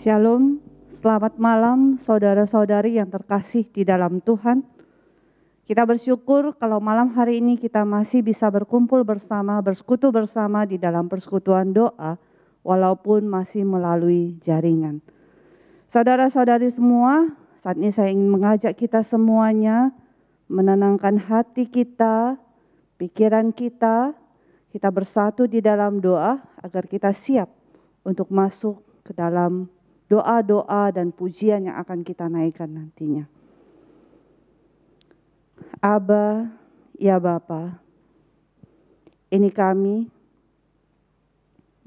Shalom, selamat malam saudara-saudari yang terkasih di dalam Tuhan. Kita bersyukur kalau malam hari ini kita masih bisa berkumpul bersama, bersekutu bersama di dalam persekutuan doa, walaupun masih melalui jaringan. Saudara-saudari semua, saat ini saya ingin mengajak kita semuanya menenangkan hati kita, pikiran kita bersatu di dalam doa agar kita siap untuk masuk ke dalam doa-doa dan pujian yang akan kita naikkan nantinya. Aba, ya Bapa, ini kami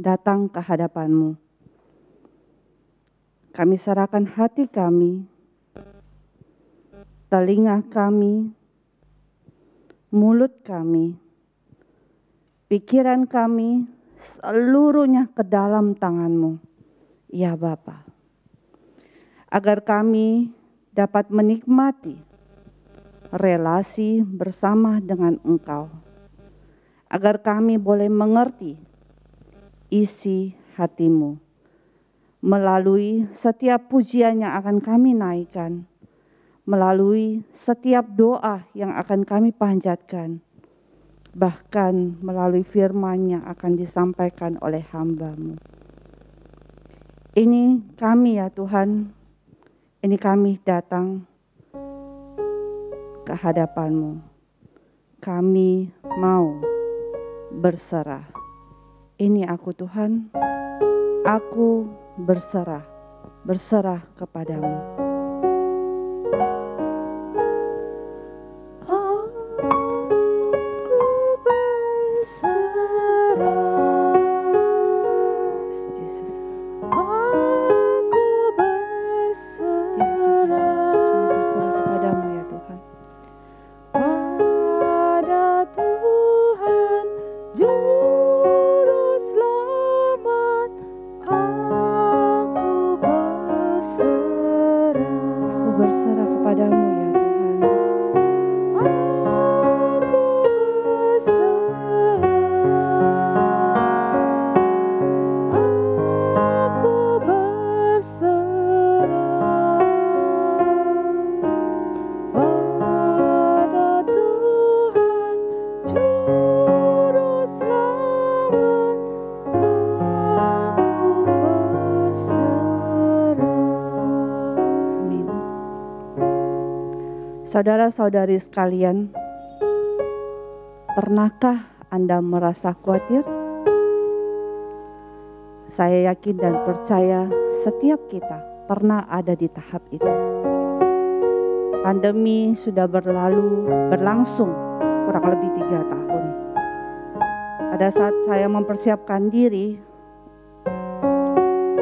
datang ke hadapan-Mu. Kami serahkan hati kami, telinga kami, mulut kami, pikiran kami, seluruhnya ke dalam tangan-Mu, ya Bapa. Agar kami dapat menikmati relasi bersama dengan Engkau. Agar kami boleh mengerti isi hati-Mu melalui setiap pujian yang akan kami naikkan, melalui setiap doa yang akan kami panjatkan, bahkan melalui firman yang akan disampaikan oleh hamba-Mu. Ini kami ya Tuhan, ini kami datang ke hadapan-Mu. Kami mau berserah. Ini aku Tuhan, aku berserah kepadamu. Berserah kepadamu ya Tuhan. Saudara-saudari sekalian, pernahkah Anda merasa khawatir? Saya yakin dan percaya setiap kita pernah ada di tahap itu. Pandemi sudah berlangsung kurang lebih 3 tahun. Pada saat saya mempersiapkan diri,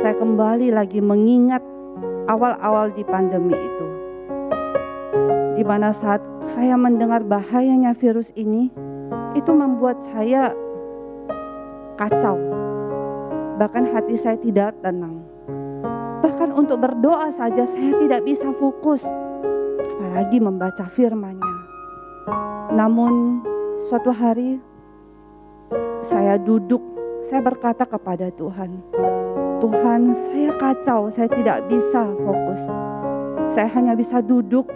saya kembali lagi mengingat awal-awal di pandemi itu. Di mana saat saya mendengar bahayanya virus ini, itu membuat saya kacau. Bahkan hati saya tidak tenang. Bahkan untuk berdoa saja saya tidak bisa fokus, apalagi membaca firman-Nya. Namun suatu hari saya duduk, saya berkata kepada Tuhan, Tuhan, saya kacau, saya tidak bisa fokus. Saya hanya bisa duduk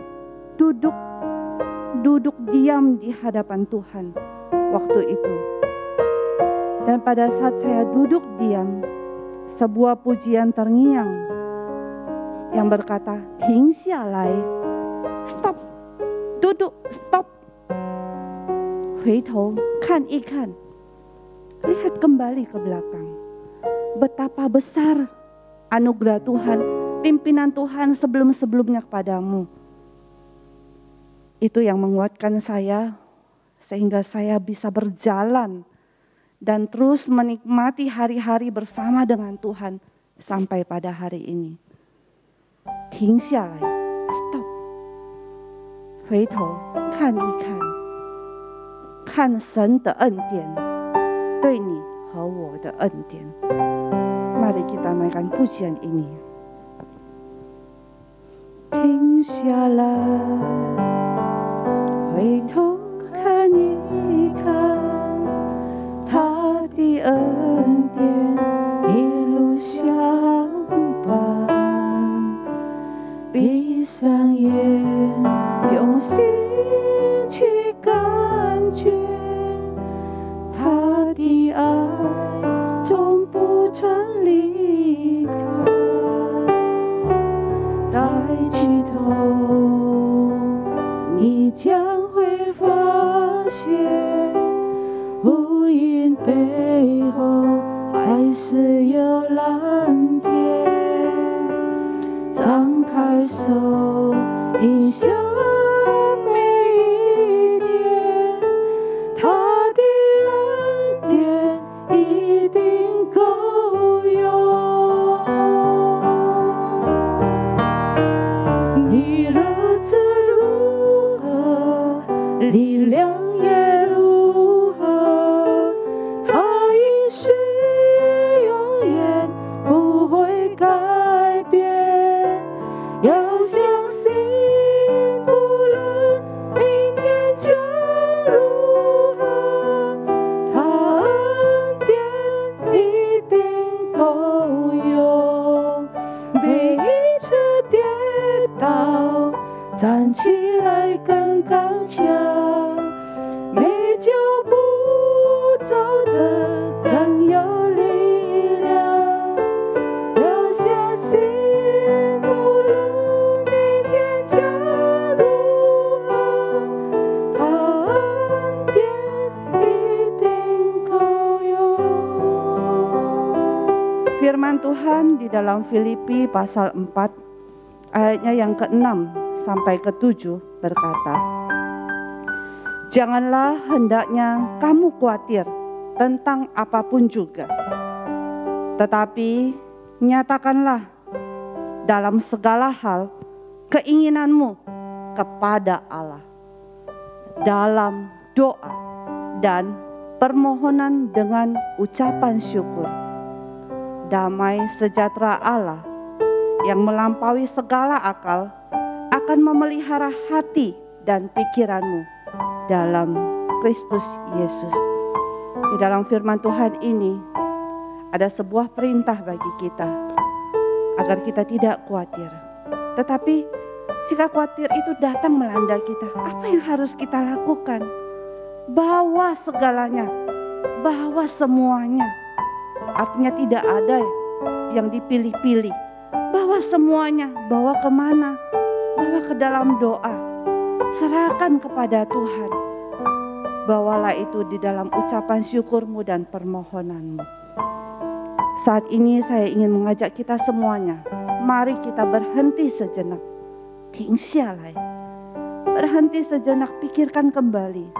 diam di hadapan Tuhan waktu itu. Dan pada saat saya duduk diam, sebuah pujian terngiang yang berkata, "Ting xialai," stop, duduk, stop. 回头看一看, lihat kembali ke belakang. Betapa besar anugerah Tuhan, pimpinan Tuhan sebelum-sebelumnya kepadamu. Itu yang menguatkan saya sehingga saya bisa berjalan dan terus menikmati hari-hari bersama dengan Tuhan sampai pada hari ini. 停下来, stop, 回头看一看, 看神的恩典对你和我的恩典. Mari kita naikkan pujian ini. 停下来，回头看一看，他的恩典一路相伴。转离开，抬起头，你将会发现，乌云背后还是有蓝天。张开手，迎向每一天，他的恩典一定够用。你日子如何，力量也如何，他应许永远不会改变。要相信，不论明天将如何，他恩典一定够用。每一次跌倒，站起来更刚强，每脚步走得更有力量。要相信，不论明天将如何，他恩典一定够用。 Firman Tuhan di dalam Filipi pasal 4 ayatnya yang ke-6 sampai ke-7 berkata, janganlah hendaknya kamu khawatir tentang apapun juga, tetapi nyatakanlah dalam segala hal keinginanmu kepada Allah dalam doa dan permohonan dengan ucapan syukur. Damai sejahtera Allah yang melampaui segala akal akan memelihara hati dan pikiranmu dalam Kristus Yesus. Di dalam firman Tuhan ini ada sebuah perintah bagi kita agar kita tidak khawatir. Tetapi jika khawatir itu datang melanda kita, apa yang harus kita lakukan? Bawa segalanya, bawa semuanya. Artinya tidak ada yang dipilih-pilih. Bawa semuanya, bawa kemana? Bawa ke dalam doa. Serahkan kepada Tuhan. Bawalah itu di dalam ucapan syukurmu dan permohonanmu. Saat ini saya ingin mengajak kita semuanya. Mari kita berhenti sejenak. 停下来. Berhenti sejenak, pikirkan kembali.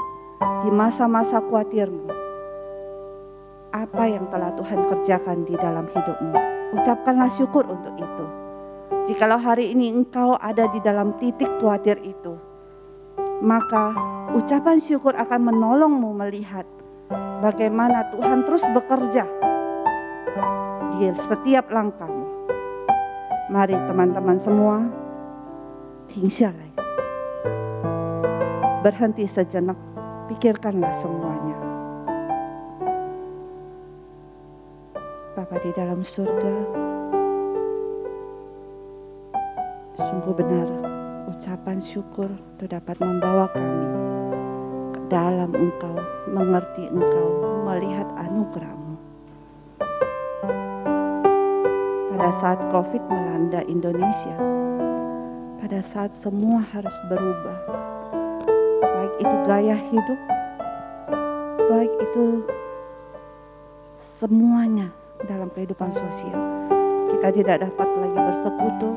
Di masa-masa khawatirmu, apa yang telah Tuhan kerjakan di dalam hidupmu. Ucapkanlah syukur untuk itu. Jikalau hari ini engkau ada di dalam titik khawatir itu, maka ucapan syukur akan menolongmu melihat bagaimana Tuhan terus bekerja di setiap langkahmu. Mari teman-teman semua, 停下来. Berhenti sejenak, pikirkanlah semuanya. Bapa di dalam surga, sungguh benar ucapan syukur itu dapat membawa kami ke dalam Engkau, mengerti Engkau, melihat anugerah-Mu. Pada saat COVID melanda Indonesia, pada saat semua harus berubah, baik itu gaya hidup, baik itu semuanya dalam kehidupan sosial. Kita tidak dapat lagi bersekutu,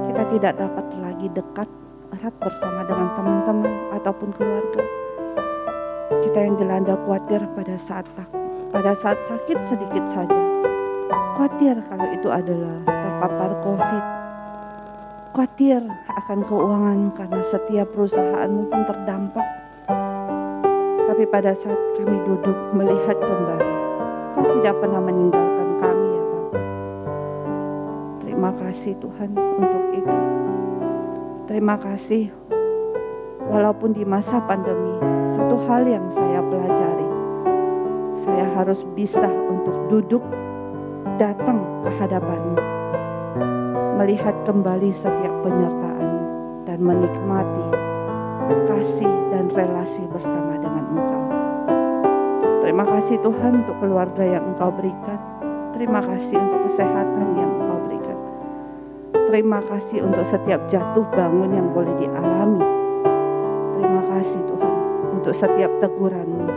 kita tidak dapat lagi dekat erat bersama dengan teman-teman ataupun keluarga. Kita yang dilanda khawatir pada saat sakit sedikit saja. Khawatir kalau itu adalah terpapar COVID. Khawatir akan keuangan karena setiap perusahaan mungkin terdampak. Tapi pada saat kami duduk melihat kembali, Kau tidak pernah meninggalkan kami ya Bapa. Terima kasih Tuhan untuk itu. Terima kasih. Walaupun di masa pandemi, satu hal yang saya pelajari, saya harus bisa untuk duduk, datang ke hadapan-Mu, melihat kembali setiap penyertaan-Mu, dan menikmati kasih dan relasi bersama dengan Engkau. Terima kasih Tuhan untuk keluarga yang Engkau berikan. Terima kasih untuk kesehatan yang Engkau berikan. Terima kasih untuk setiap jatuh bangun yang boleh dialami. Terima kasih Tuhan untuk setiap teguran-Mu.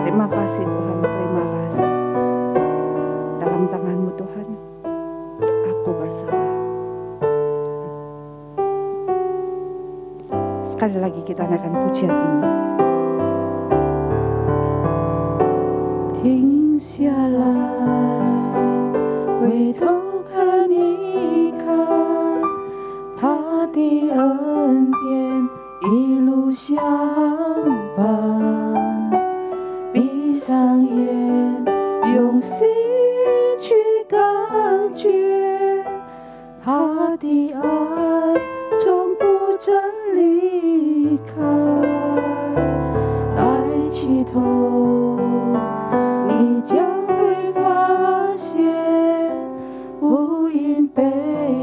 Terima kasih Tuhan, terima kasih. Dalam tangan-Mu Tuhan, aku berserah. Sekali lagi kita naikkan pujian ini. 停下来，回头看一看，他的恩典一路相伴。闭上眼，用心去感觉，他的爱从不曾离开。抬起头，你将会发现，乌云背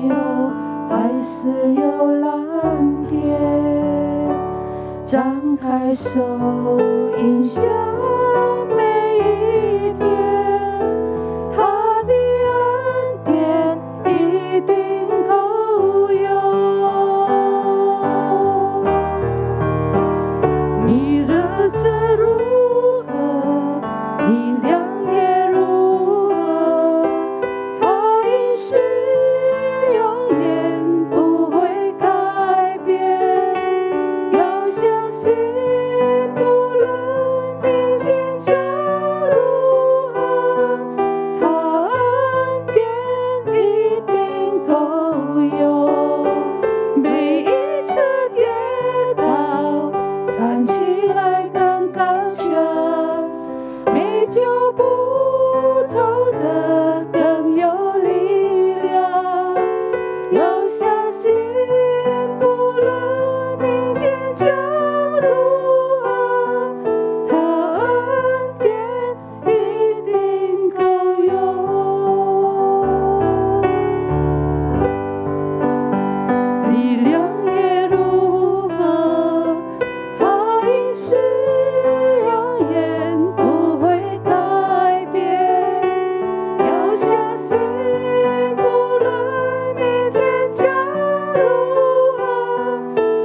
后还是有蓝天。张开手，迎向每一天，他的恩典一定够用。你日子如何，力量也如何，他应许永远不会改变。要相信，不论明天将如何，他恩典一定够用。每一次跌倒，站起来更刚强，每脚步走得更有力量。要相信，不论明天将如何，他恩典一定够用。力量也如何，他应许永远不会改变。要相信，不论明天将如何，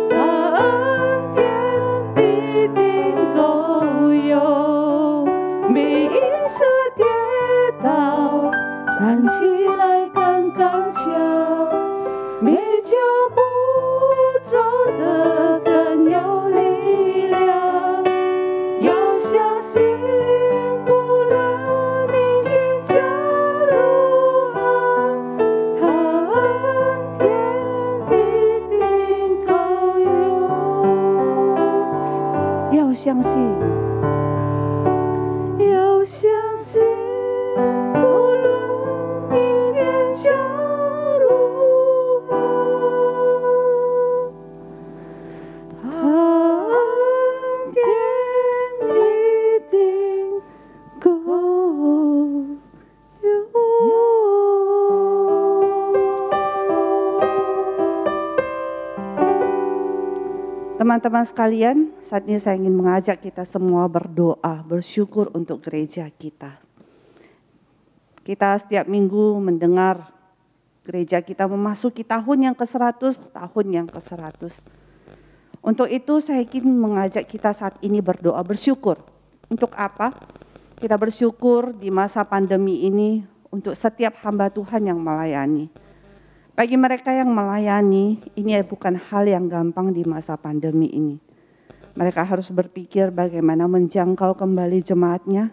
他恩典必定够用。每一次跌倒，站起来更刚强，每脚步走得更有力量。要相信，不论明天将如何，他恩典一定够用。要相信，要相信，不论明天将如何，他恩典一定够用。 Teman-teman sekalian, saat ini saya ingin mengajak kita semua berdoa, bersyukur untuk gereja kita. Kita setiap minggu mendengar gereja kita memasuki tahun yang ke-100, tahun yang ke-100. Untuk itu saya ingin mengajak kita saat ini berdoa, bersyukur. Untuk apa? Kita bersyukur di masa pandemi ini untuk setiap hamba Tuhan yang melayani. Bagi mereka yang melayani, ini bukan hal yang gampang di masa pandemi ini. Mereka harus berpikir bagaimana menjangkau kembali jemaatnya.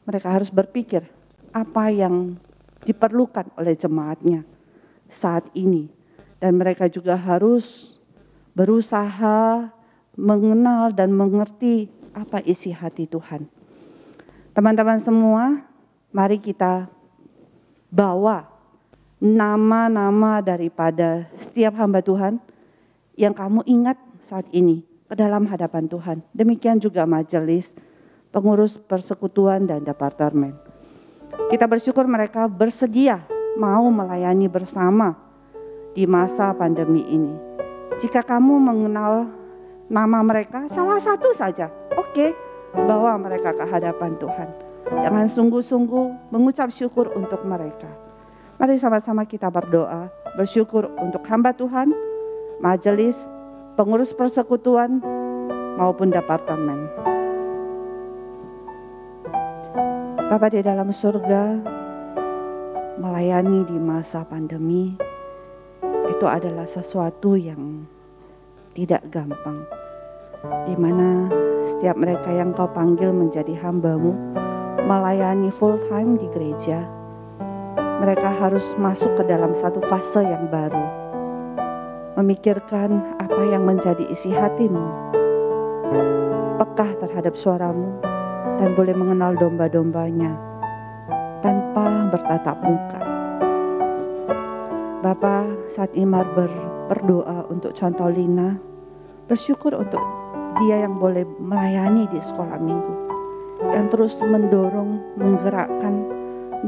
Mereka harus berpikir apa yang diperlukan oleh jemaatnya saat ini. Dan mereka juga harus berusaha mengenal dan mengerti apa isi hati Tuhan. Teman-teman semua, mari kita bawa nama-nama daripada setiap hamba Tuhan yang kamu ingat saat ini ke dalam hadapan Tuhan. Demikian juga majelis, pengurus persekutuan dan departemen. Kita bersyukur mereka bersedia mau melayani bersama di masa pandemi ini. Jika kamu mengenal nama mereka, salah satu saja, oke, bawa mereka ke hadapan Tuhan. dengan sungguh-sungguh mengucap syukur untuk mereka. Mari sama-sama kita berdoa, bersyukur untuk hamba Tuhan, majelis, pengurus persekutuan maupun departemen. Bapa di dalam surga, melayani di masa pandemi itu adalah sesuatu yang tidak gampang, di mana setiap mereka yang Kau panggil menjadi hamba-Mu melayani full time di gereja, mereka harus masuk ke dalam satu fase yang baru, memikirkan apa yang menjadi isi hati-Mu, peka terhadap suara-Mu, dan boleh mengenal domba-dombanya tanpa bertatap muka. Bapa, saat Imar berdoa untuk contoh Lina, bersyukur untuk dia yang boleh melayani di sekolah minggu, yang terus mendorong, menggerakkan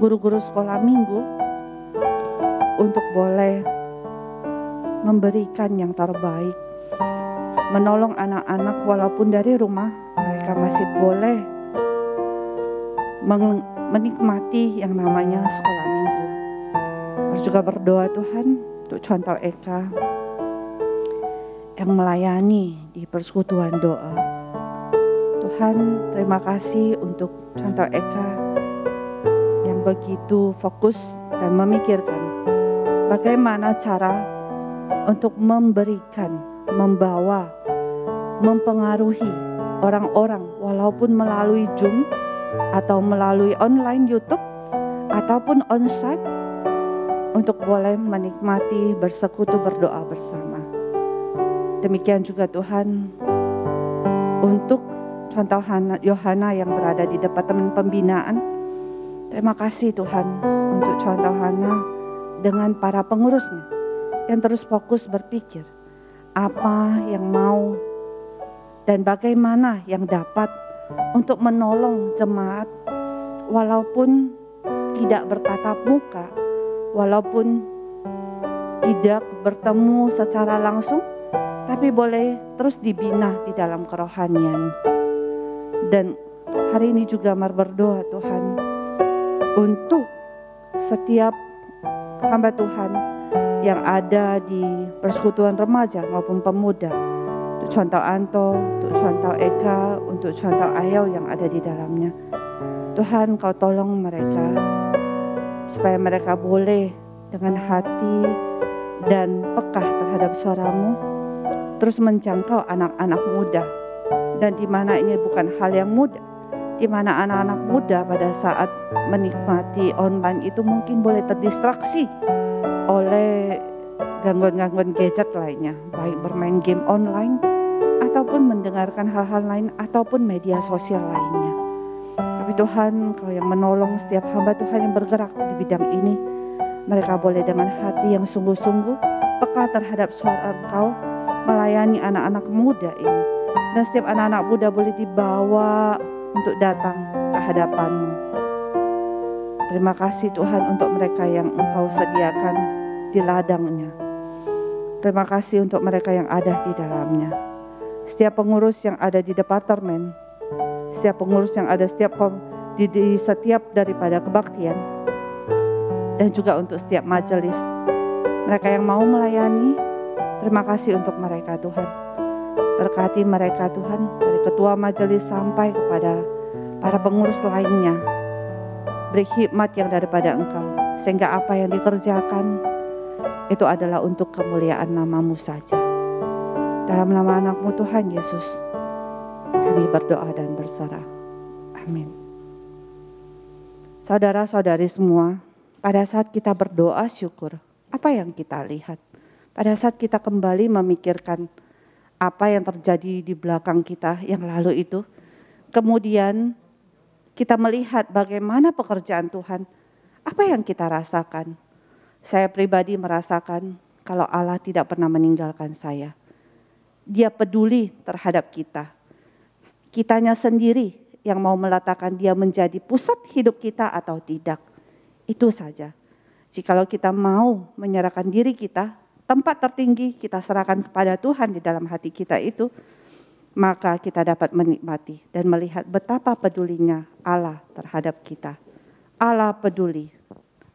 guru-guru sekolah minggu untuk boleh memberikan yang terbaik, menolong anak-anak walaupun dari rumah mereka masih boleh menikmati yang namanya sekolah minggu. Harus juga berdoa Tuhan untuk contoh Eka yang melayani di persekutuan doa. Tuhan, terima kasih untuk contoh Eka yang begitu fokus dan memikirkan bagaimana cara untuk memberikan, membawa, mempengaruhi orang-orang walaupun melalui Zoom atau melalui online YouTube ataupun onsite untuk boleh menikmati, bersekutu, berdoa bersama. Demikian juga Tuhan untuk contoh Yohana yang berada di Departemen Pembinaan. Terima kasih Tuhan untuk contoh Hana dengan para pengurusnya yang terus fokus berpikir apa yang mau dan bagaimana yang dapat untuk menolong jemaat walaupun tidak bertatap muka, walaupun tidak bertemu secara langsung, tapi boleh terus dibina di dalam kerohanian. Dan hari ini juga Mar berdoa Tuhan untuk setiap hamba Tuhan yang ada di persekutuan remaja maupun pemuda, untuk contoh Anto, untuk contoh Eka, untuk contoh Ayau yang ada di dalamnya. Tuhan, Kau tolong mereka supaya mereka boleh dengan hati dan peka terhadap suara-Mu terus menjangkau anak-anak muda. Dan di mana ini bukan hal yang mudah, di mana anak-anak muda pada saat menikmati online itu mungkin boleh terdistraksi oleh gangguan-gangguan gadget lainnya, baik bermain game online ataupun mendengarkan hal-hal lain ataupun media sosial lainnya. Tapi Tuhan, Kau yang menolong setiap hamba Tuhan yang bergerak di bidang ini, mereka boleh dengan hati yang sungguh-sungguh peka terhadap suara Engkau melayani anak-anak muda ini. Dan setiap anak-anak muda boleh dibawa untuk datang ke hadapan-Mu. Terima kasih Tuhan untuk mereka yang Engkau sediakan di ladangnya. Terima kasih untuk mereka yang ada di dalamnya. Setiap pengurus yang ada di departemen, setiap pengurus yang ada di setiap daripada kebaktian, dan juga untuk setiap majelis. Mereka yang mau melayani, terima kasih untuk mereka Tuhan. Berkati mereka Tuhan, dari ketua majelis sampai kepada para pengurus lainnya. Beri hikmat yang daripada Engkau, sehingga apa yang dikerjakan itu adalah untuk kemuliaan nama-Mu saja. Dalam nama anak-Mu Tuhan Yesus, kami berdoa dan berserah. Amin. Saudara-saudari semua, pada saat kita berdoa syukur, apa yang kita lihat? Pada saat kita kembali memikirkan apa yang terjadi di belakang kita yang lalu itu, kemudian kita melihat bagaimana pekerjaan Tuhan, apa yang kita rasakan? Saya pribadi merasakan kalau Allah tidak pernah meninggalkan saya. Dia peduli terhadap kita. Kitanya sendiri yang mau meletakkan dia menjadi pusat hidup kita atau tidak. Itu saja. Jikalau kita mau menyerahkan diri kita, tempat tertinggi kita serahkan kepada Tuhan di dalam hati kita itu, maka kita dapat menikmati dan melihat betapa pedulinya Allah terhadap kita. Allah peduli,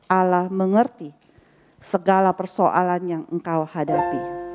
Allah mengerti segala persoalan yang engkau hadapi.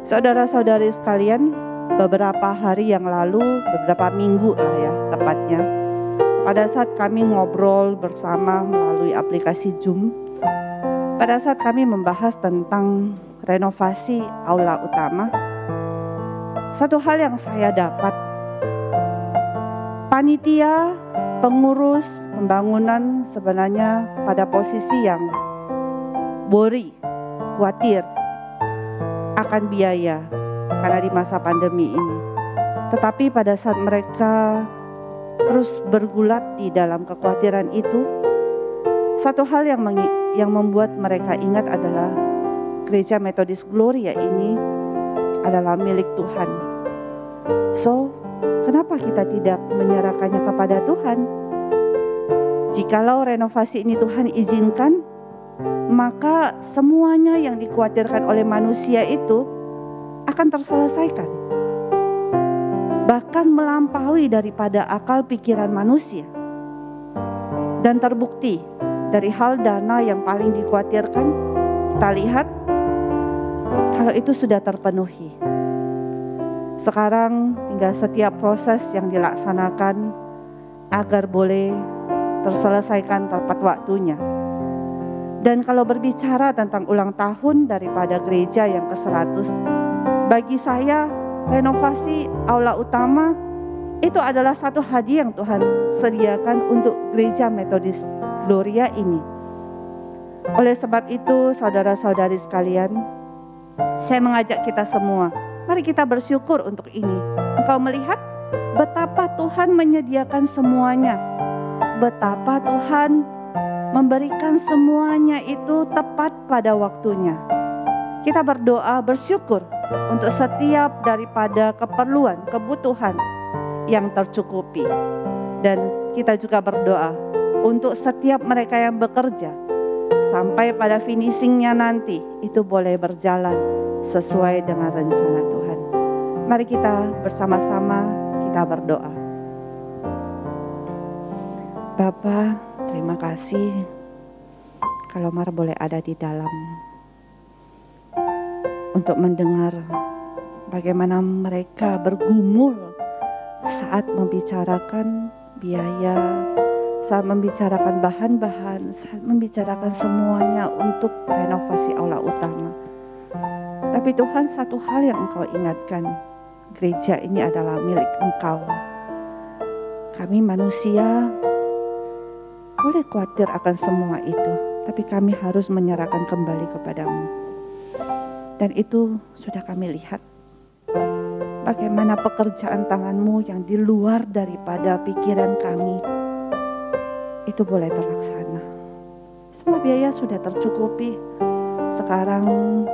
Saudara-saudari sekalian, beberapa hari yang lalu, beberapa minggu lah ya tepatnya, pada saat kami ngobrol bersama melalui aplikasi Zoom, pada saat kami membahas tentang renovasi aula utama, satu hal yang saya dapat, panitia, pengurus pembangunan sebenarnya pada posisi yang worry, khawatir akan biaya karena di masa pandemi ini. Tetapi pada saat mereka terus bergulat di dalam kekhawatiran itu, satu hal yang membuat mereka ingat adalah Gereja Metodis Gloria ini adalah milik Tuhan. So, kenapa kita tidak menyerahkannya kepada Tuhan? Jikalau renovasi ini Tuhan izinkan, maka semuanya yang dikhawatirkan oleh manusia itu akan terselesaikan. Bahkan melampaui daripada akal pikiran manusia. Dan terbukti dari hal dana yang paling dikhawatirkan, kita lihat kalau itu sudah terpenuhi. Sekarang tinggal setiap proses yang dilaksanakan agar boleh terselesaikan tepat waktunya. Dan kalau berbicara tentang ulang tahun daripada gereja yang ke-100, bagi saya renovasi aula utama itu adalah satu hadiah yang Tuhan sediakan untuk Gereja Metodis Gloria ini. Oleh sebab itu, saudara-saudari sekalian, saya mengajak kita semua, mari kita bersyukur untuk ini. Engkau melihat betapa Tuhan menyediakan semuanya, betapa Tuhan memberikan semuanya itu tepat pada waktunya. Kita berdoa bersyukur untuk setiap daripada keperluan, kebutuhan yang tercukupi. Dan kita juga berdoa untuk setiap mereka yang bekerja sampai pada finishingnya nanti itu boleh berjalan sesuai dengan rencana Tuhan. Mari kita bersama-sama kita berdoa. Bapa, terima kasih kalau Mar boleh ada di dalam untuk mendengar bagaimana mereka bergumul saat membicarakan biaya, saat membicarakan bahan-bahan, saat membicarakan semuanya untuk renovasi aula utama. Tapi Tuhan, satu hal yang Engkau ingatkan, gereja ini adalah milik Engkau. Kami manusia boleh khawatir akan semua itu, tapi kami harus menyerahkan kembali kepadamu. Dan itu sudah kami lihat. Bagaimana pekerjaan tanganmu yang di luar daripada pikiran kami, itu boleh terlaksana. Semua biaya sudah tercukupi. Sekarang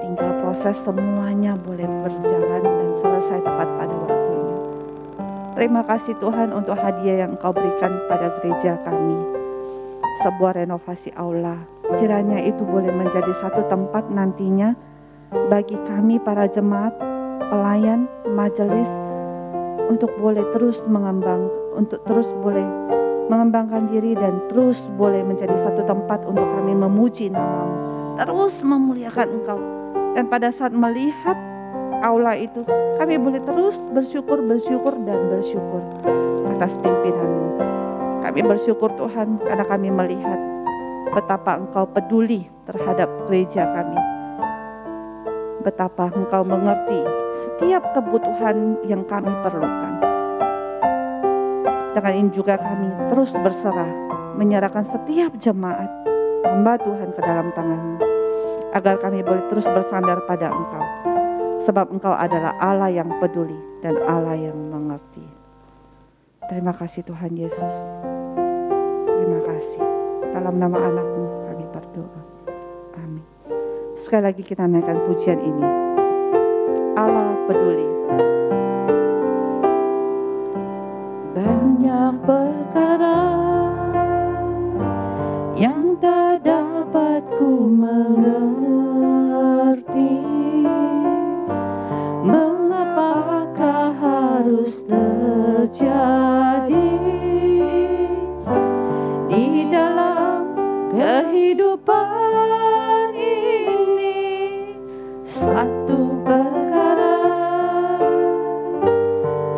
tinggal proses semuanya boleh berjalan dan selesai tepat pada waktunya. Terima kasih Tuhan untuk hadiah yang Engkau berikan pada gereja kami. Sebuah renovasi aula. Kiranya itu boleh menjadi satu tempat nantinya bagi kami para jemaat, pelayan, majelis untuk boleh terus boleh mengembangkan diri dan terus boleh menjadi satu tempat untuk kami memuji nama-Mu, terus memuliakan Engkau. Dan pada saat melihat aula itu, kami boleh terus bersyukur atas pimpinan-Mu. Kami bersyukur Tuhan karena kami melihat betapa Engkau peduli terhadap gereja kami. Betapa Engkau mengerti setiap kebutuhan yang kami perlukan. Dengan ini juga kami terus berserah, menyerahkan setiap jemaat hamba Tuhan ke dalam tangan-Mu, agar kami boleh terus bersandar pada Engkau. Sebab Engkau adalah Allah yang peduli dan Allah yang mengerti. Terima kasih Tuhan Yesus. Terima kasih. Dalam nama anak-Mu kami berdoa. Amin. Sekali lagi kita naikkan pujian ini. Allah peduli. Banyak perkara yang tak dapat ku mengerti. Mengapakah harus terjadi di dalam kehidupan ini? Satu perkara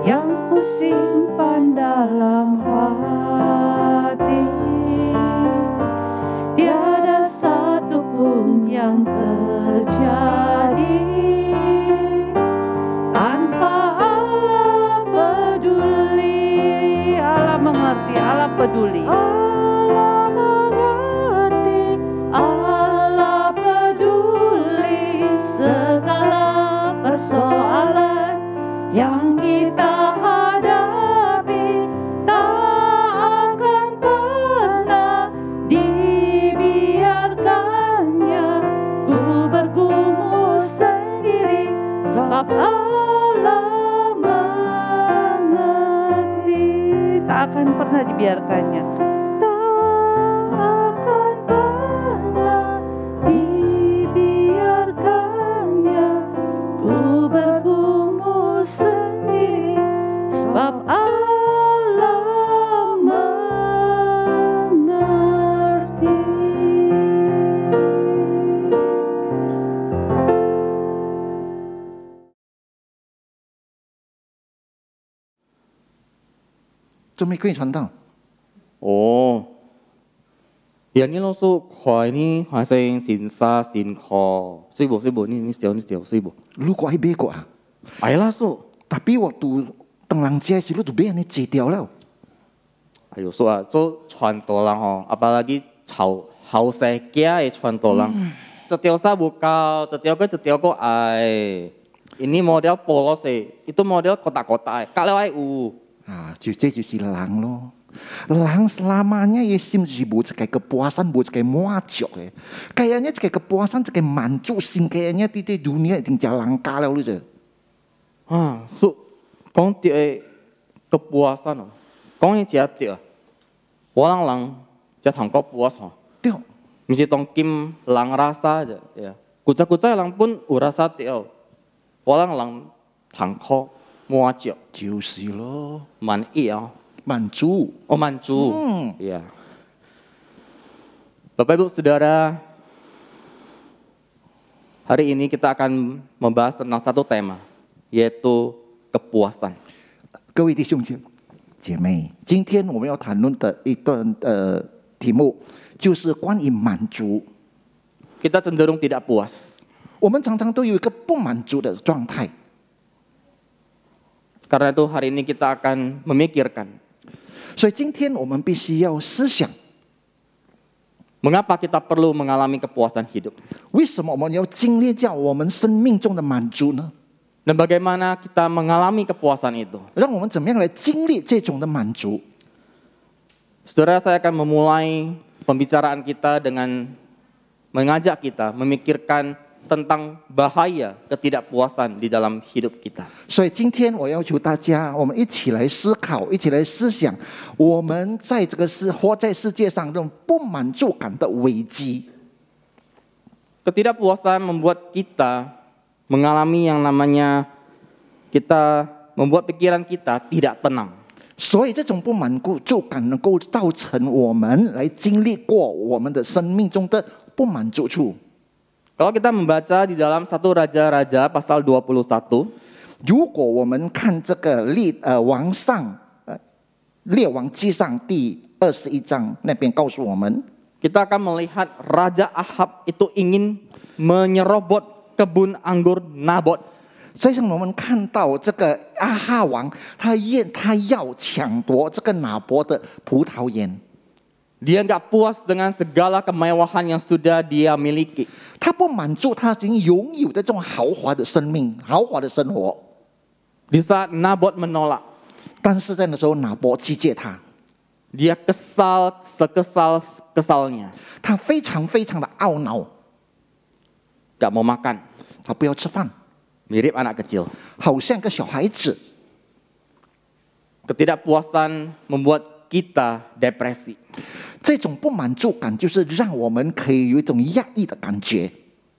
yang ku simpan dalam hati, tiada satu pun yang terjadi tanpa Allah peduli. Allah mengerti, Allah peduli. Allah mengerti, Allah peduli segala persoalan yang kita hadapi. Tak akan pernah dibiarkannya ku bergumul sendiri, sebab Allah mengerti. Tak akan pernah dibiarkannya. Tak akan pernah dibiarkannya ku bergumul sendiri, sebab Allah mengerti.做咩可以传道？哦，อย่างนี้เราสู้คอยนี่หายเซ็งสินซาสินคอซิบุนี่เสียวซิบุ 如果还别过啊， ไอ้ล่ะสู้ tapi waktu tenglang jaya sih lu tuh be ane cedel lah. 哎呦说啊，做传道人吼，apalagi後世家嘅傳道人，一條沙不高，一條個矮，ini model polos itu model kotak-kotak, kalau ai Ah,就是狼咯。狼 selamanya ya sim buat kayak kepuasan, buat kayak muacok ya. Kayaknya kayak kepuasan, kayak mancusin kayaknya di dunia tinggal langka lah lu tuh. so 講啲kepuasan，講嘢只啲，我人只談個puas，對，唔是當金人rasa aja，ya，kucak人pun rasa啲，我人談個muacok，就是咯， man'i啊。 mancu. Oh mancu, ya. Bapak Ibu Saudara, hari ini kita akan membahas tentang satu tema, yaitu kepuasan. 各位弟兄姐妹，今天我们要谈论的一段题目，就是关于满足。 Kita cenderung tidak puas. 我们常常都有一个不满足的状态， Karena itu hari ini kita akan memikirkan 所以今天我们必须要思想， mengapa kita perlu mengalami kepuasan hidup 为什么我们要经历掉我们生命中的满足呢？ dan bagaimana kita mengalami kepuasan itu. 让我们怎么样来经历这种的满足？ Saudara, saya akan memulai pembicaraan kita dengan mengajak kita memikirkan tentang bahaya ketidakpuasan di dalam hidup kita. 所以今天我要求大家，我们一起来思考，一起来思想，我们在这个活在世界上这种不满足感的危机。 Ketidakpuasan membuat kita mengalami yang namanya kita membuat pikiran kita tidak tenang. 所以这种不满足感能够造成我们来经历过我们的生命中的不满足处。 Kalau kita membaca di dalam 1 Raja-Raja pasal 21, 如果我们看这个列王记上第21章那边告诉我们， kita akan melihat Raja Ahab itu ingin menyerobot kebun anggur Nabot. 所以我们看到这个阿哈王，他要抢夺这个拿伯的葡萄园。 Dia nggak puas dengan segala kemewahan yang sudah dia miliki. 他不满足他已经拥有的这种豪华的生命、豪华的生活。 Di saat Nabot menolak, 但是在那时候，拿伯拒绝他， dia kesal sekesal-kesalnya. 他非常非常的懊恼， Gak mau makan, 他不要吃饭， mirip anak kecil. 好像个小孩子。 Ketidakpuasan membuat kita depresi. 这种不满足感就是让我们可以有一种压抑的感觉。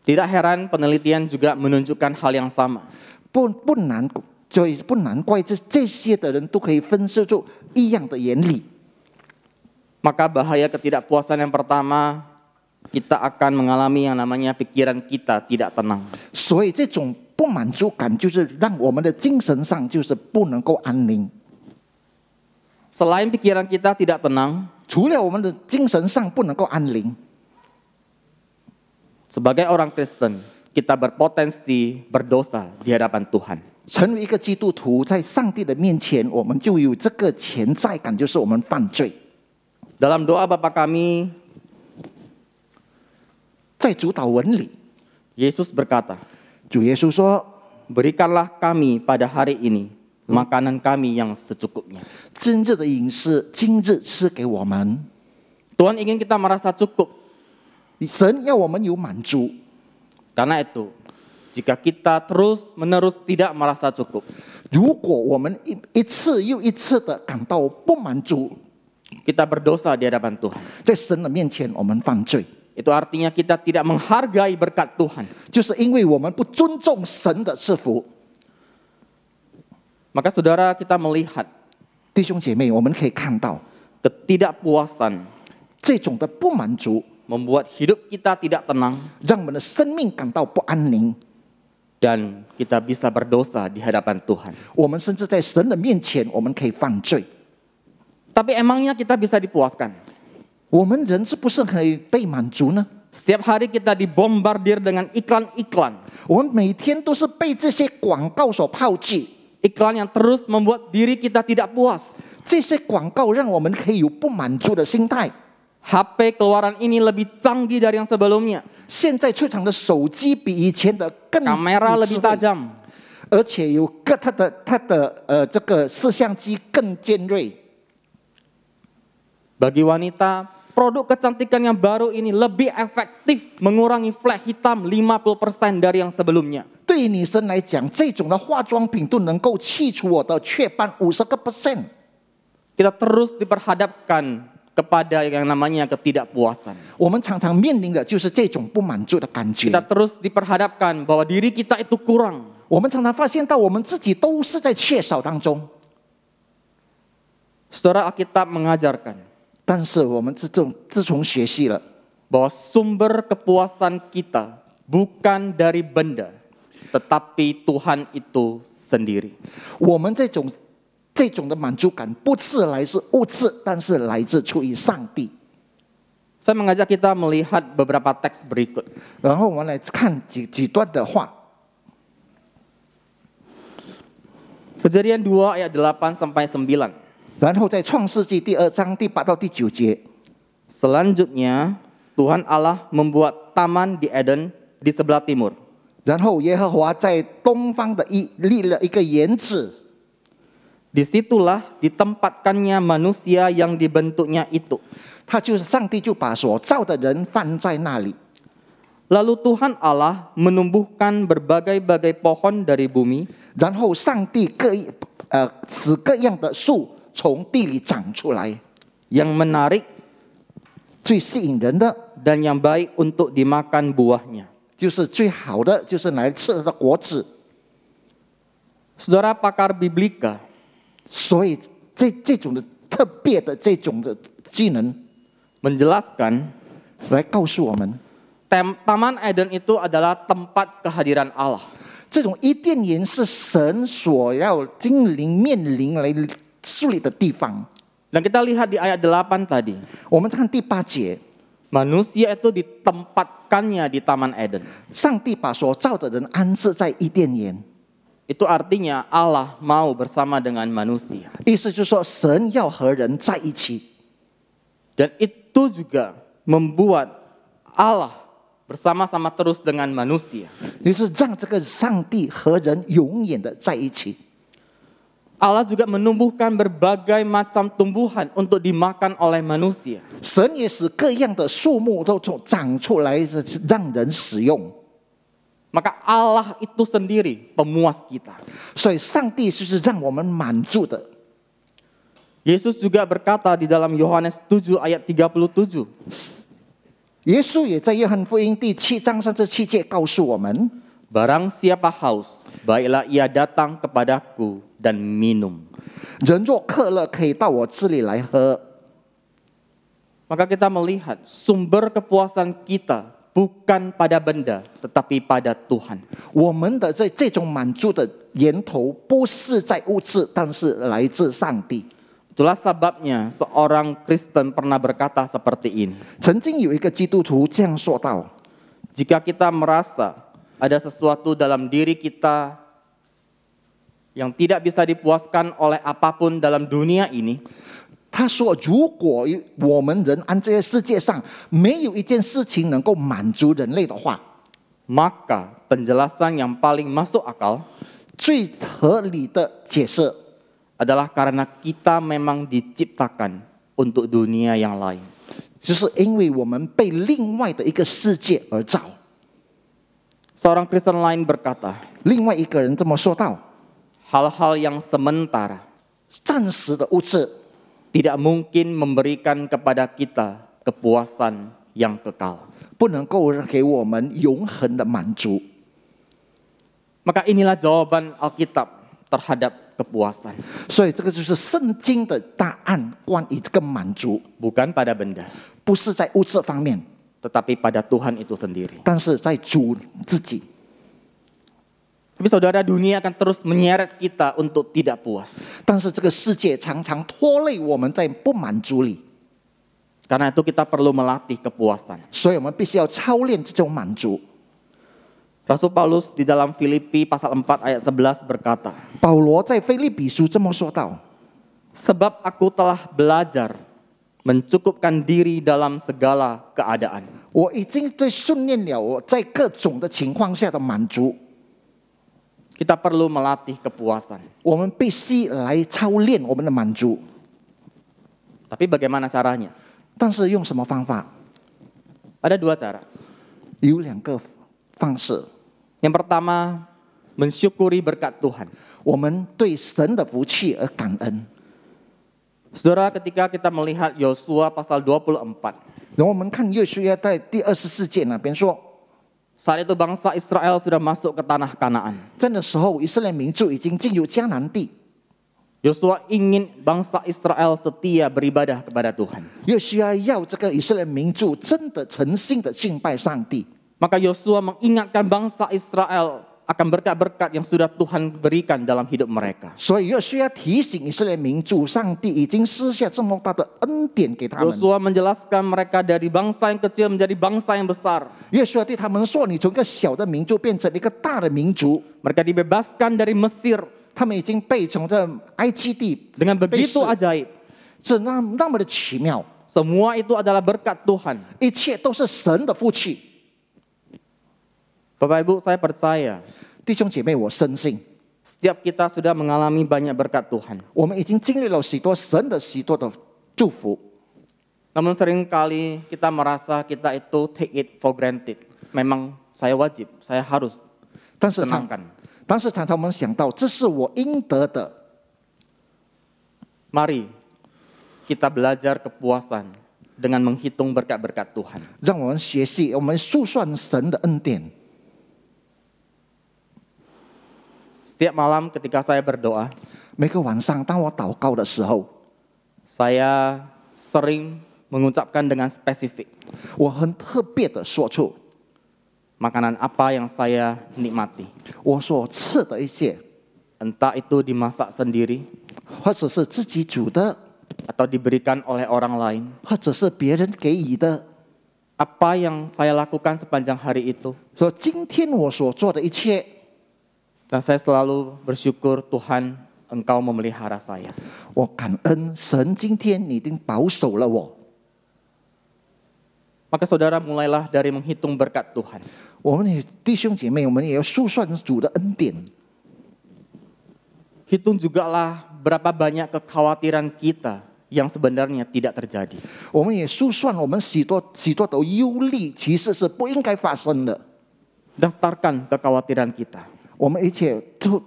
Tidak heran penelitian juga menunjukkan hal yang sama. 不难怪这些的人都可以分析出一样的原理。 Maka bahaya ketidakpuasan yang pertama, kita akan mengalami yang namanya pikiran kita tidak tenang. 所以这种不满足感就是让我们的精神上就是不能够安宁。 Selain pikiran kita tidak tenang, 除了我们的精神上不能够安宁， sebagai orang Kristen, kita berpotensi berdosa di hadapan Tuhan. 成为一个基督徒，在上帝的面前，我们就有这个潜在感，就是我们犯罪。 Dalam doa Bapa kami, 在主祷文里， Yesus berkata, 主耶稣说 berikanlah kami pada hari ini makanan kami yang secukupnya. 今日的饮食，今日吃给我们。 Tuhan ingin kita merasa cukup. 神要我们有满足， Karena itu, jika kita terus-menerus tidak merasa cukup, 如果我们一次又一次的感到不满足， kita berdosa di hadapan Tuhan. 在神的面前我们犯罪， Itu artinya kita tidak menghargai berkat Tuhan. 就是因为我们不尊重神的赐福。 Maka saudara, kita melihat 弟兄姐妹，我们可以看到 ketidakpuasan 这种的不满足， membuat hidup kita tidak tenang 让我们的生命感到不安宁。 dan kita bisa berdosa di hadapan Tuhan. 我们甚至在神的面前，我们可以犯罪。 Tapi emangnya kita bisa dipuaskan? 我们人是不是可以被满足呢？ Setiap hari kita dibombardir dengan iklan-iklan. 我们每天都是被这些广告所炮击， Iklan yang terus membuat diri kita tidak puas. 这些广告让我们可以有不满足的心态。 HP keluaran ini lebih canggih dari yang sebelumnya. 现在出厂的手机比以前的更 Kamera 有 lebih 智慧， tajam. 而且有它的这个摄像机更尖锐。 Bagi wanita, produk kecantikan yang baru ini lebih efektif mengurangi flek hitam 50% dari yang sebelumnya. 对于女生来讲，这种的化妆品都能够去除我的雀斑50%。 Kita terus diperhadapkan kepada yang namanya ketidakpuasan. 我们常常面临的就是这种不满足的感觉。 Kita terus diperhadapkan bahwa diri kita itu kurang. 我们常常发现到我们自己都是在缺少当中， Saudara, Alkitab mengajarkan 但是我们自从学习了， bahwa sumber kepuasan kita bukan dari benda, tetapi Tuhan itu sendiri. 我们这种的满足感不是来自物质，但是来自出于上帝。 Saya mengajak kita melihat beberapa teks berikut. 然后我们来看几段的话， Kejadian 2 ayat 8 sampai 9. 然后在创世纪第2章第8到第9节， Selanjutnya, Tuhan Allah membuat taman di Eden di sebelah timur. 然后耶和华在东方的立了一个园子， Disitulah ditempatkannya manusia yang dibentuknya itu. 上帝就把所造的人放在那里。Lalu Tuhan Allah menumbuhkan berbagai-bagai pohon dari bumi 然后上帝使各样的树从地里长出来， yang menarik 最吸引人的 dan yang baik untuk dimakan buahnya. 就是最好的，就是来吃它的果子。 Saudara pakar biblika 所以这种的特别的这种的技能 menjelaskan 来告诉我们， Taman Eden itu adalah tempat kehadiran Allah. 这种伊甸园是神所要精灵面临来树立的地方。 Dan kita lihat di ayat 8 tadi, 我们看第8节， manusia itu ditempatkannya di Taman Eden. 上帝把所造的人安置在伊甸园， Itu artinya Allah mau bersama dengan manusia. 意思就是说神要和人在一起。 Dan itu juga membuat Allah bersama-sama terus dengan manusia. 也就是让这个上帝和人永远的在一起。 Allah juga menumbuhkan berbagai macam tumbuhan untuk dimakan oleh manusia. 神也使各样的树木都长出来，让人使用。 Maka Allah itu sendiri pemuas kita. 所以上帝就是让我们满足的。 Yesus juga berkata di dalam Yohanes 7 ayat 37. 耶稣也在约翰福音第7章37节告诉我们： Barang siapa haus, baiklah ia datang kepadaku dan minum. 人若渴了，可以到我这里来喝。 Maka kita melihat sumber kepuasan kita bukan pada benda, tetapi pada Tuhan. 我们的这种满足的源头不是在物质，但是来自上帝。 Itulah sebabnya seorang Kristen pernah berkata seperti ini. 曾经有一个基督徒这样说道： Jika kita merasa ada sesuatu dalam diri kita yang tidak bisa dipuaskan oleh apapun dalam dunia ini, 他说，如果我们人按这些世界上没有一件事情能够满足人类的话， maka penjelasan yang paling masuk akal 最合理的解释 adalah karena kita memang diciptakan untuk dunia yang lain. 就是因为我们被另外的一个世界而造。 Seorang Kristen lain berkata, 另外一个人这么说道： hal-hal yang sementara 暂时的物质 tidak mungkin memberikan kepada kita kepuasan yang kekal. 不能够给我们永恒的满足。 Maka inilah jawaban Alkitab terhadap kepuasan. 所以这个就是圣经的答案，关于这个满足， Bukan pada benda, 不是在物质方面， tetapi pada Tuhan itu sendiri. 但是在主自己。 Tapi saudara, dunia akan terus menyeret kita untuk tidak puas. 但是这个世界常常拖累我们在不满足里， Karena itu kita perlu melatih kepuasan. 所以我们必须要操练这种满足。 Rasul Paulus di dalam Filipi pasal 4 ayat 11 berkata, 保罗在腓立比书这么说道： Sebab aku telah belajar mencukupkan diri dalam segala keadaan. 我已经对训练了我在各种的情况下的满足。 Kita perlu melatih kepuasan. 我们必须来操练我们的满足， Tapi bagaimana caranya? 但是用什么方法？ Ada dua cara. 有2个方式。 Yang pertama, mensyukuri berkat Tuhan. 我们对神的福气而感恩。 Saudara, ketika kita melihat Yosua pasal 24, 然后我们看约书亚在第24节那边说， saat itu bangsa Israel sudah masuk ke tanah Kanaan. 在那时候以色列民族已经进入迦南地， Yosua ingin bangsa Israel setia beribadah kepada Tuhan. 约书亚要这个以色列民族真的诚心的敬拜上帝。 Maka Yosua mengingatkan bangsa Israel akan berkat-berkat yang sudah Tuhan berikan dalam hidup mereka. 所以约书亚提醒以色列民族，上帝已经施下这么大的恩典给他们。 Yosua menjelaskan mereka dari bangsa yang kecil menjadi bangsa yang besar. 约书亚对他们说：“你从一个小的民族变成一个大的民族。 Mereka dibebaskan dari Mesir 他们已经被从这埃及地 dengan 被释 begitu ajaib. 这那么的奇妙， Semua itu adalah berkat Tuhan. 一切都是神的福气。 Bapak Ibu, saya percaya 弟兄姐妹，我深信， setiap kita sudah mengalami banyak berkat Tuhan. 我们已经经历了许多神的许多的祝福， Namun seringkali kita merasa kita itu take it for granted. memang saya wajib, saya harus 但是常 tenangkan. 但是常常我们想到，这是我应得的。 Mari kita belajar kepuasan dengan menghitung berkat-berkat Tuhan. 让我们学习，我们数算神的恩典。 Setiap malam ketika saya berdoa, 每个晚上，当我祷告的时候， saya sering mengucapkan dengan spesifik 我很特别的说出 makanan apa yang saya nikmati. 我所吃的一切， Entah itu dimasak sendiri 或者是自己煮的， atau diberikan oleh orang lain. 或者是别人给予的。 Apa yang saya lakukan sepanjang hari itu. 说今天我所做的一切， Dan saya selalu bersyukur Tuhan Engkau memelihara saya. 我感恩神，今天你已经保守了我。 Maka saudara mulailah dari menghitung berkat Tuhan. 我们的弟兄姐妹，我们也要数算主的恩典。 Hitung jugalah berapa banyak kekhawatiran kita yang sebenarnya tidak terjadi. 我们也数算我们许多的忧虑，其实是不应该发生的。 Daftarkan kekhawatiran kita 我们一切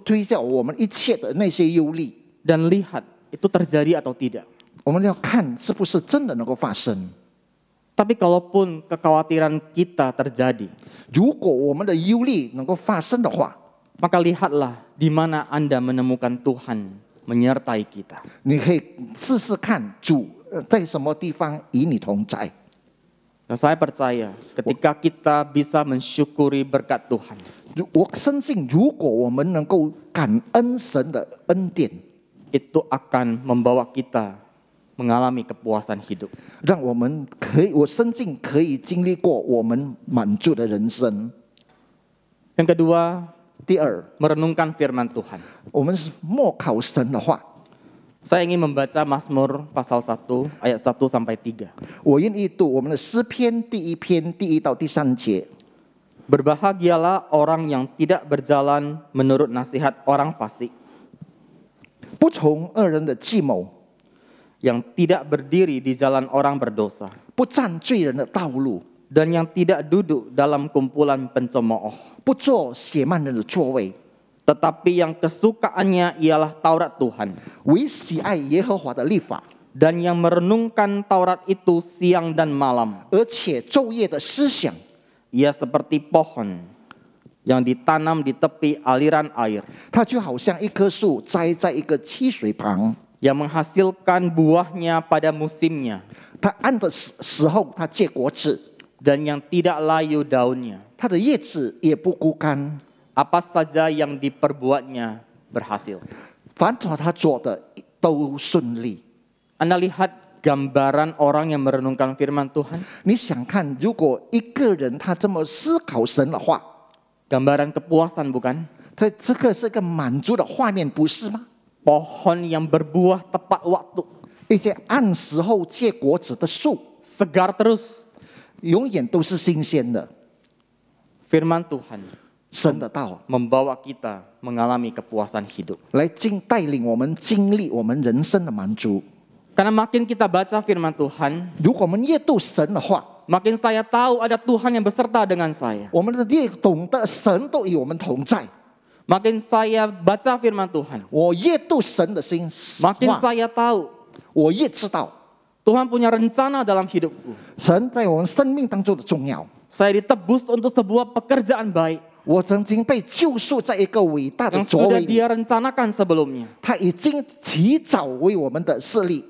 推掉我们一切的那些忧虑， dan lihat itu terjadi atau tidak. 我们要看是不是真的能够发生。 Tapi kalaupun kekhawatiran kita terjadi, 如果我们的忧虑能够发生的话， maka lihatlah di mana Anda menemukan Tuhan menyertai kita. 你可以试试看主在什么地方与你同在。 Dan saya percaya ketika kita bisa mensyukuri berkat Tuhan, 我深信，如果我们能够感恩神的恩典， itu akan membawa kita mengalami kepuasan hidup. 让我们可以，我深信可以经历过我们满足的人生。 Yang kedua, 第二， merenungkan firman Tuhan. 我们是默考神的话。 Saya ingin membaca Mazmur pasal 1 ayat 1 sampai 3. 我愿意读我们的诗篇第1篇第1到第3节。 Berbahagialah orang yang tidak berjalan menurut nasihat orang fasik, 不从恶人的计谋， yang tidak berdiri di jalan orang berdosa, 不占罪人的道路， dan yang tidak duduk dalam kumpulan pencemooh, 不做邪慢人的座位， tetapi yang kesukaannya ialah Taurat Tuhan, 唯喜爱耶和华的律法， dan yang merenungkan Taurat itu siang dan malam. 而且昼夜的思想。 Ia seperti pohon yang ditanam di tepi aliran air, 它就好像一棵树栽在一个溪水旁， yang menghasilkan buahnya pada musimnya, 它按的时候它结果子， dan yang tidak layu daunnya. 它的叶子也不枯干。 Apa saja yang diperbuatnya berhasil. 凡他做的都顺利。 Anda lihat gambaran orang yang merenungkan firman Tuhan? 你想看，如果一个人他这么思考神的话， Gambaran kepuasan bukan? 他这个是个满足的画面，不是吗？ Pohon yang berbuah tepat waktu, 一些按时候结果子的树， segar terus. 永远都是新鲜的。 Firman Tuhan 神的道 membawa kita mengalami kepuasan hidup. 来带领我们经历我们人生的满足。 Karena makin kita baca firman Tuhan, 如果我们越读神的话， makin saya tahu ada Tuhan yang beserta dengan saya. 我们越懂得神都与我们同在。 Makin saya baca firman Tuhan, 我越读神的心 makin 话， saya tahu 我越知道 Tuhan punya rencana dalam hidupku. 神在我们生命当中的重要。 Saya ditebus untuk sebuah pekerjaan baik 我曾经被救赎在一个伟大的 yang 作 sudah 为里， Dia rencanakan sebelumnya. 他已经提早为我们的设立。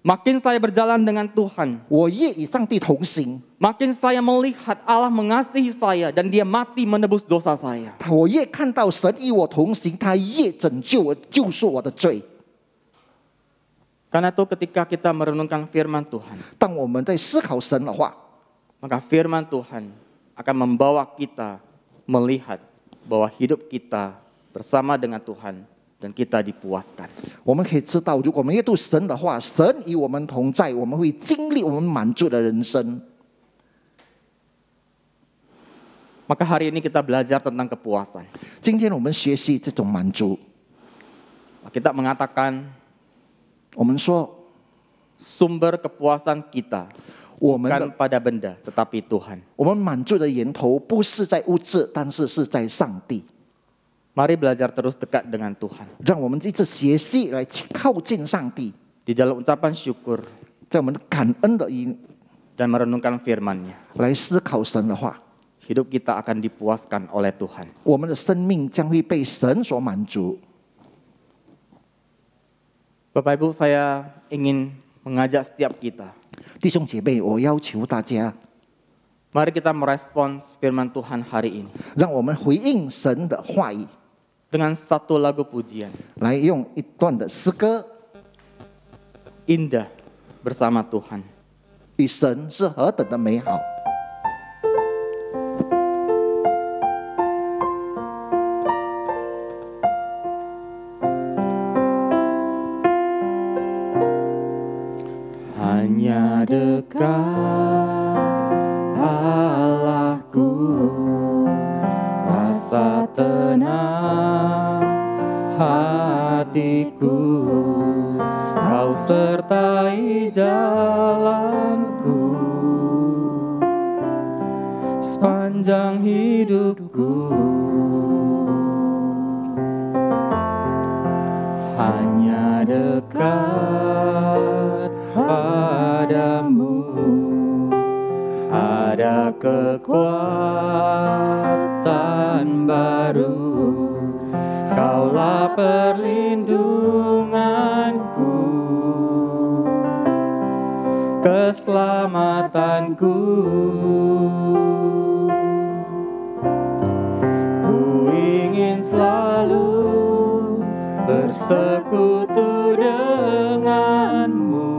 Makin saya berjalan dengan Tuhan, 我越与上帝同行， makin saya melihat Allah mengasihi saya dan Dia mati menebus dosa saya. 我越看到神与我同行，他越拯救我、救赎我的罪。 Karena itu ketika kita merenungkan firman Tuhan, 当我们在思考神的话， maka firman Tuhan akan membawa kita melihat bahwa hidup kita bersama dengan Tuhan dan kita dipuaskan. 我们可以知道，如果我们阅读神的话，神与我们同在，我们会经历我们满足的人生。 Maka hari ini kita belajar tentang kepuasan. 今天我们学习这种满足， Kita mengatakan 我们说， sumber kepuasan kita 我们 bukan 的 pada benda, tetapi Tuhan. 我们满足的源头不是在物质，但是是在上帝。 Mari belajar terus dekat dengan Tuhan. 让我们一直学习来靠近上帝， Di dalam ucapan syukur 在我们的感恩的 dan merenungkan firman-Nya, 来思考神的话， hidup kita akan dipuaskan oleh Tuhan. 我们的生命将会被神所满足。 Bapak Ibu, saya ingin mengajak setiap kita. 弟兄姐妹，我要求大家， Mari kita merespons firman Tuhan hari ini 让我们回应神的话语， dengan satu lagu pujian, 来用一段的诗歌， Indah bersama Tuhan. 与神是何等的美好。 Hanya dekat Allahku, rasa tenang hatiku, Kau sertai jalanku sepanjang hidupku. Hanya dekat padamu ada kekuatan baru, Kaulah perlindunganku, keselamatanku. Ku ingin selalu bersekutu denganmu,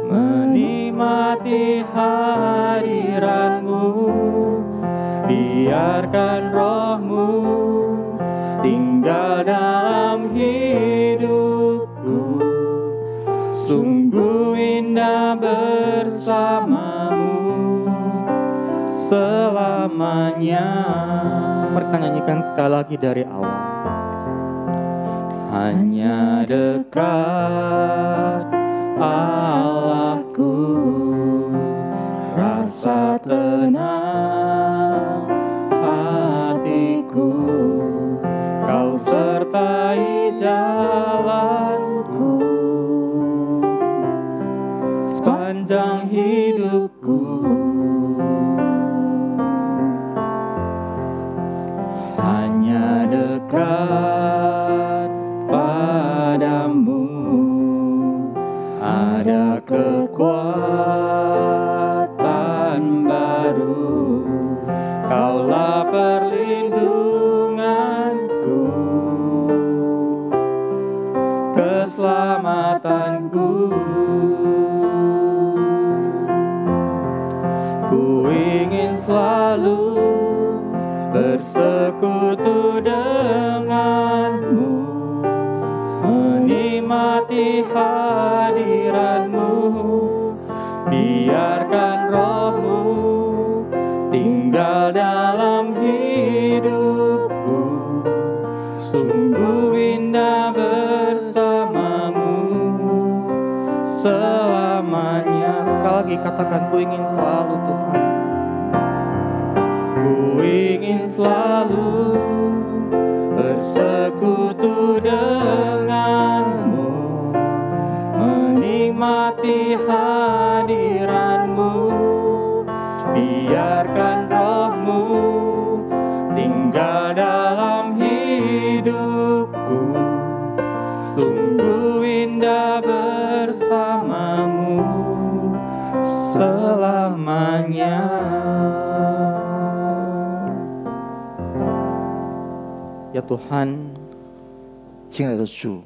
menikmati hadiratmu, biarkan rohmu tinggal dalam hidupku, sungguh indah bersamamu selamanya. Mari kita nyanyikan sekali lagi dari awal. Hanya dekat Allahku, rasa tenang hatiku, Kau sertai jalanku sepanjang hidupku. Hanya dekat padamu ada kekuatan baru, Kaulah perlindunganku, keselamatanku. Ku ingin selalu bersekutu denganmu, menikmati hadiratmu, biarkan rohmu tinggal dalam hidupku, sungguh indah bersamamu selamanya. Sekali lagi katakan, ku ingin selalu Tuhan. Ku ingin selalu bersekutu denganmu, menikmati hadiratmu, biarkan rohmu tinggal dalam hidupku, sungguh indah bersamamu selamanya. Ya Tuhan, 亲爱的主，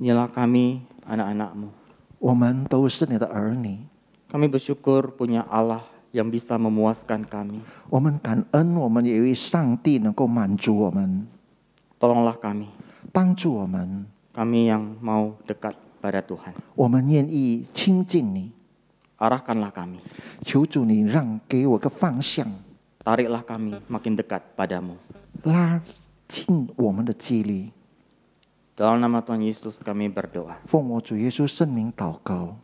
inilah kami anak-anak-Mu. 我们都是你的儿女， Kami bersyukur punya Allah yang bisa memuaskan kami. 我们感恩，我们有一位上帝能够满足我们， Tolonglah kami, 帮助我们， kami yang mau dekat pada Tuhan. 我们愿意亲近你。 Arahkanlah kami, 求主你让给我个方向， tariklah kami makin dekat padamu. 拉近我们的距离。 Dalam nama Tuhan Yesus kami berdoa. 奉我主耶稣圣名祷告。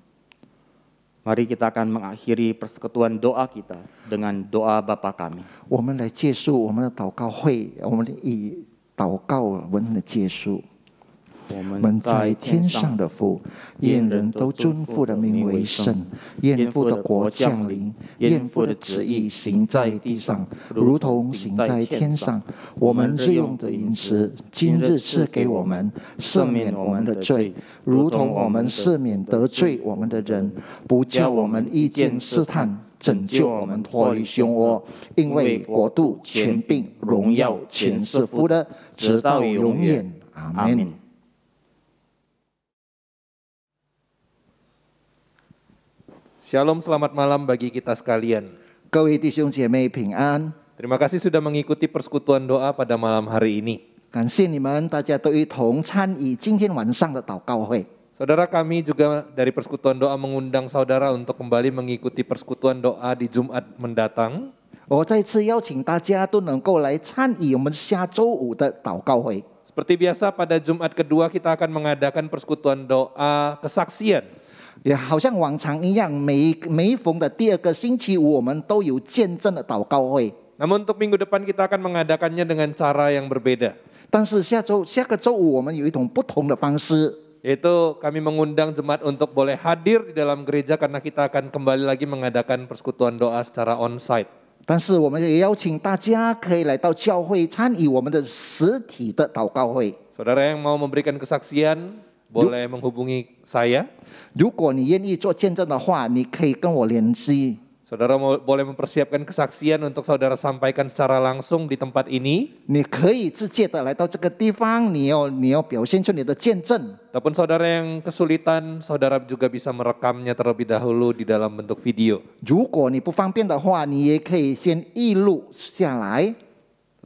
Mari kita akan mengakhiri persekutuan doa kita dengan doa Bapa kami. 我们来结束我们的祷告会，我们以祷告文的结束。我们在天上的父，愿人都尊父的名为圣，愿父的国降临，愿父的旨意行在地上，如同行在天上。我们日用的饮食，今日赐给我们，赦免我们的罪，如同我们赦免得罪我们的人，不叫我们遇见试探，拯救我们脱离凶恶。因为国度、权柄、荣耀，全是父的，直到永远。阿门。Shalom, selamat malam bagi kita sekalian. 各位弟兄姐妹平安， Terima kasih sudah mengikuti persekutuan doa pada malam hari ini. 感谢你们，大家都一同参与今天晚上的祷告会。 Saudara, kami juga dari persekutuan doa mengundang saudara untuk kembali mengikuti persekutuan doa di Jumat mendatang. 我再次邀请大家都能够来参与我们下周五的祷告会。 Seperti biasa pada Jumat kedua kita akan mengadakan persekutuan doa kesaksian. 也好像往常一样，每逢的第二个星期五，我们都有见证的祷告会。 Namun untuk minggu depan kita akan mengadakannya dengan cara yang berbeda. 但是下个周五，我们有一种不同的方式， Yaitu kami mengundang jemaat untuk boleh hadir di dalam gereja karena kita akan kembali lagi mengadakan persekutuan doa secara onsite. 但是我们也邀请大家可以来到教会参与我们的实体的祷告会。 Saudara yang mau memberikan kesaksian boleh menghubungi saya. 如果你愿意做见证的话，你可以跟我联系。 Saudara boleh mempersiapkan kesaksian untuk saudara sampaikan secara langsung di tempat ini. 你可以直接的来到这个地方，你要表现出你的见证。 Ataupun saudara yang kesulitan, saudara juga bisa merekamnya terlebih dahulu di dalam bentuk video. 如果你不方便的话，你也可以先预录下来。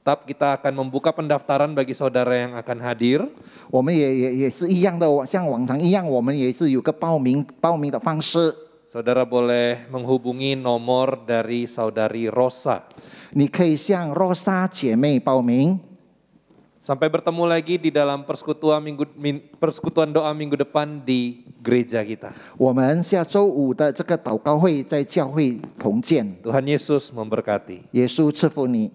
Tetap kita akan membuka pendaftaran bagi saudara yang akan hadir. 我们也是一样的，像往常一样，我们也是有个报名的方式。 Saudara boleh menghubungi nomor dari saudari Rosa. 你可以向 Rosa 姐妹报名。 Sampai bertemu lagi di dalam persekutuan doa minggu depan di gereja kita. 我们下周五的这个祷告会在教会同见。 Tuhan Yesus memberkati. 耶稣赐福你。